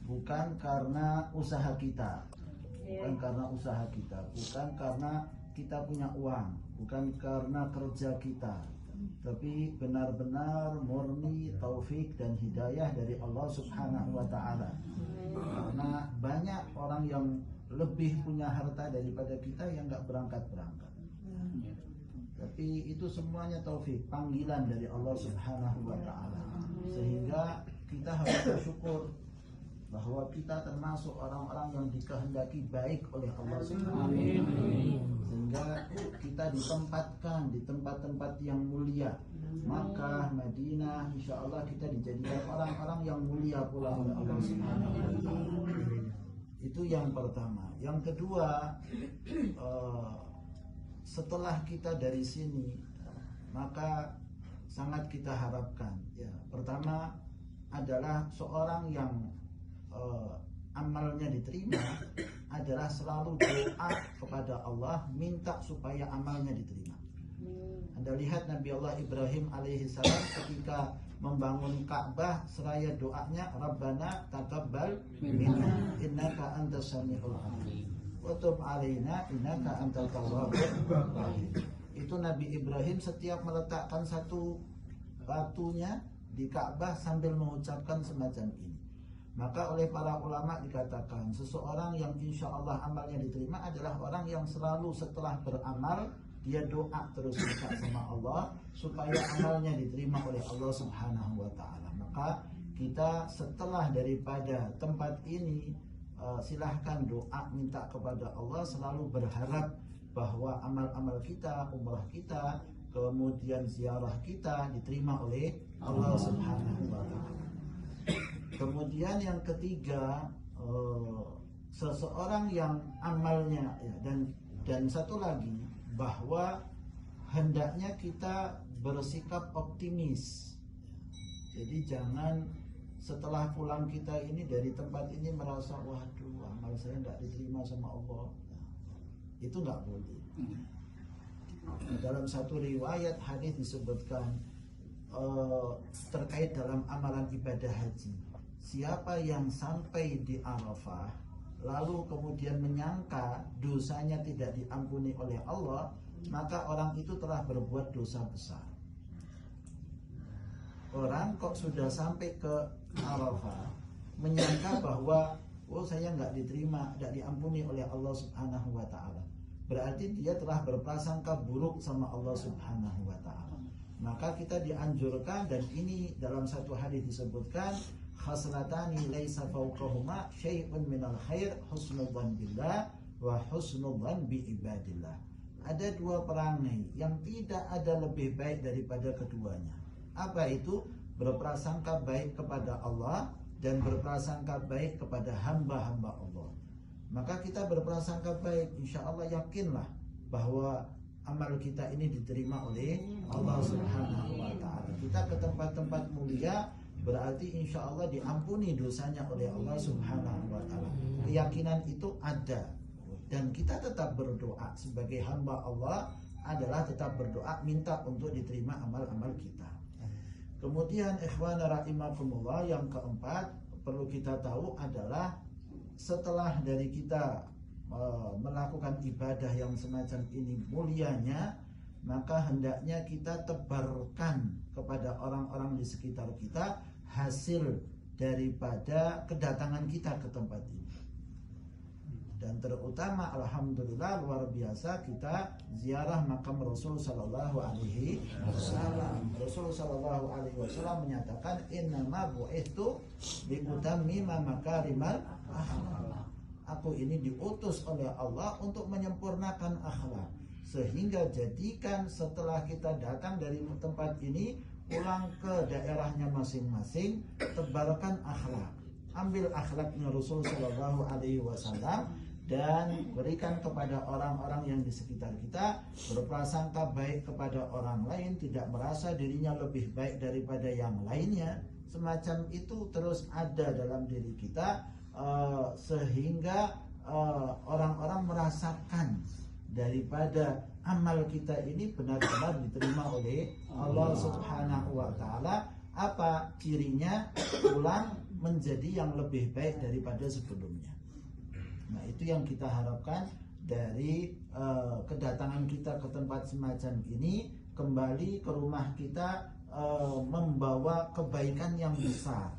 bukan karena usaha kita, bukan karena usaha kita, bukan karena kita punya uang, bukan karena kerja kita, tapi benar-benar murni taufik dan hidayah dari Allah Subhanahu wa Ta'ala. Karena banyak orang yang lebih punya harta daripada kita yang nggak berangkat-berangkat. Tapi itu semuanya taufik, panggilan dari Allah Subhanahu wa Ta'ala. Sehingga kita harus bersyukur bahwa kita termasuk orang-orang yang dikehendaki baik oleh Allah Subhanahu wa Ta'ala. Sehingga kita ditempatkan di tempat-tempat yang mulia, Makkah, Madinah, insya Allah kita dijadikan orang-orang yang mulia pula oleh Allah Subhanahu wa Ta'ala. Itu yang pertama. Yang kedua, setelah kita dari sini, maka sangat kita harapkan, ya, pertama adalah seorang yang amalnya diterima adalah selalu doa kepada Allah, minta supaya amalnya diterima. Anda lihat Nabi Allah Ibrahim alaihissalam ketika membangun Ka'bah, seraya doanya Rabbana taqabbal minna innaka antas samiul alim wa tub alaina innaka antal tawwabur rahim. Itu Nabi Ibrahim setiap meletakkan satu batunya di Ka'bah sambil mengucapkan semacam ini. Maka oleh para ulama dikatakan seseorang yang insya Allah amalnya diterima adalah orang yang selalu setelah beramal dia doa terus minta sama Allah supaya amalnya diterima oleh Allah Subhanahu wa Ta'ala. Maka kita setelah daripada tempat ini silahkan doa minta kepada Allah, selalu berharap bahwa amal-amal kita, umrah kita, kemudian ziarah kita diterima oleh Allah Subhanahu wa Ta'ala. Kemudian yang ketiga, seseorang yang amalnya, ya, dan satu lagi, bahwa hendaknya kita bersikap optimis. Jadi jangan setelah pulang kita ini dari tempat ini merasa waduh amal saya tidak diterima sama Allah. Itu nggak boleh. Dalam satu riwayat hadis disebutkan terkait dalam amalan ibadah haji, siapa yang sampai di Arafah lalu kemudian menyangka dosanya tidak diampuni oleh Allah, maka orang itu telah berbuat dosa besar. Orang kok sudah sampai ke Arafah menyangka bahwa oh saya nggak diterima, nggak diampuni oleh Allah Subhanahu wa Ta'ala, berarti dia telah berprasangka buruk sama Allah Subhanahu wa Ta'ala. Maka kita dianjurkan, dan ini dalam satu hadis disebutkan, khaslatani laisa fawqahuma syai'un minal khair husnul dzan billah wa husnul dzan bi ibadillah. Ada dua perangai yang tidak ada lebih baik daripada keduanya. Apa itu? Berprasangka baik kepada Allah dan berprasangka baik kepada hamba-hamba Allah. Maka kita berprasangka baik, insya Allah yakinlah bahwa amal kita ini diterima oleh Allah Subhanahu wa Ta'ala. Kita ke tempat-tempat mulia berarti insya Allah diampuni dosanya oleh Allah Subhanahu wa Ta'ala. Keyakinan itu ada, dan kita tetap berdoa sebagai hamba Allah adalah tetap berdoa minta untuk diterima amal-amal kita. Kemudian ikhwana rahimakumullah, yang keempat perlu kita tahu adalah setelah dari kita melakukan ibadah yang semacam ini mulianya, maka hendaknya kita tebarkan kepada orang-orang di sekitar kita hasil daripada kedatangan kita ke tempat ini. Dan terutama alhamdulillah luar biasa kita ziarah makam Rasul sallallahu alaihi wasallam. Rasul sallallahu alaihi wasallam menyatakan innama bu'ithu liutammima makarimal akhlaq. Aku ini diutus oleh Allah untuk menyempurnakan akhlak. Sehingga jadikan setelah kita datang dari tempat ini, pulang ke daerahnya masing-masing, tebarkan akhlak. Ambil akhlaknya Rasul sallallahu alaihi wasallam dan berikan kepada orang-orang yang di sekitar kita, berprasangka baik kepada orang lain, tidak merasa dirinya lebih baik daripada yang lainnya. Semacam itu terus ada dalam diri kita, sehingga orang-orang merasakan daripada amal kita ini benar-benar diterima oleh Allah Subhanahu wa Ta'ala. Apa cirinya? Pulang menjadi yang lebih baik daripada sebelumnya. Nah, itu yang kita harapkan dari kedatangan kita ke tempat semacam ini, kembali ke rumah kita membawa kebaikan yang besar.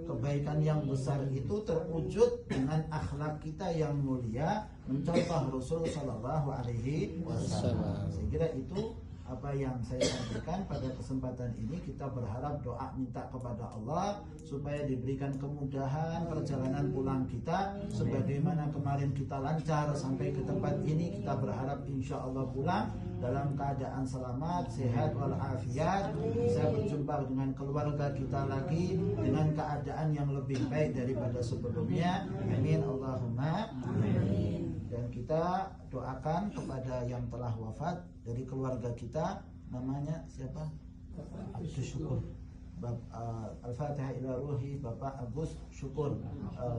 Kebaikan yang besar itu terwujud dengan akhlak kita yang mulia, mencontoh Rasul Shallallahu Alaihi Wasallam. Saya kira itu apa yang saya sampaikan pada kesempatan ini. Kita berharap, doa minta kepada Allah supaya diberikan kemudahan perjalanan pulang kita, sebagaimana kemarin kita lancar sampai ke tempat ini. Kita berharap insya Allah pulang dalam keadaan selamat, sehat walafiat, bisa berjumpa dengan keluarga kita lagi dengan keadaan yang lebih baik daripada sebelumnya. Amin Allahumma amin. Dan kita doakan kepada yang telah wafat dari keluarga kita, namanya siapa? Abdus Syukur. Al-Fatihah ila ruhi Bapak Agus Syukur.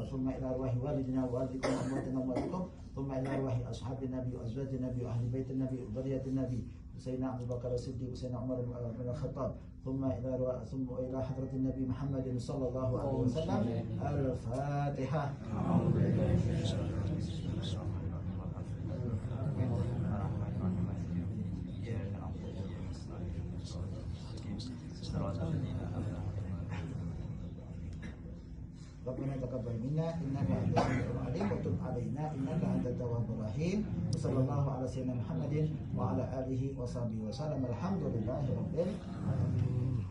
Summa ila ruhi walidina walidikum amwatina walikum. Summa ila ruhi ashabin nabi wa azwajin nabi wa ahli baitin nabi wa dhurriyyatin nabi. Sayyidina Abu Bakar As-Siddiq, Sayyidina Umar bin Al-Khattab. Summa ila hadratin Nabi Muhammadin sallallahu alaihi wasallam. Al-Fatihah. Rabbana taqabbal minna innaka antas samiul alim wa tub alaina innaka antat tawwabur rahim. Sallallahu ala sayyidina Muhammadin wa ala alihi wa sahbihi wa sallam. Alhamdulillahirabbil alamin.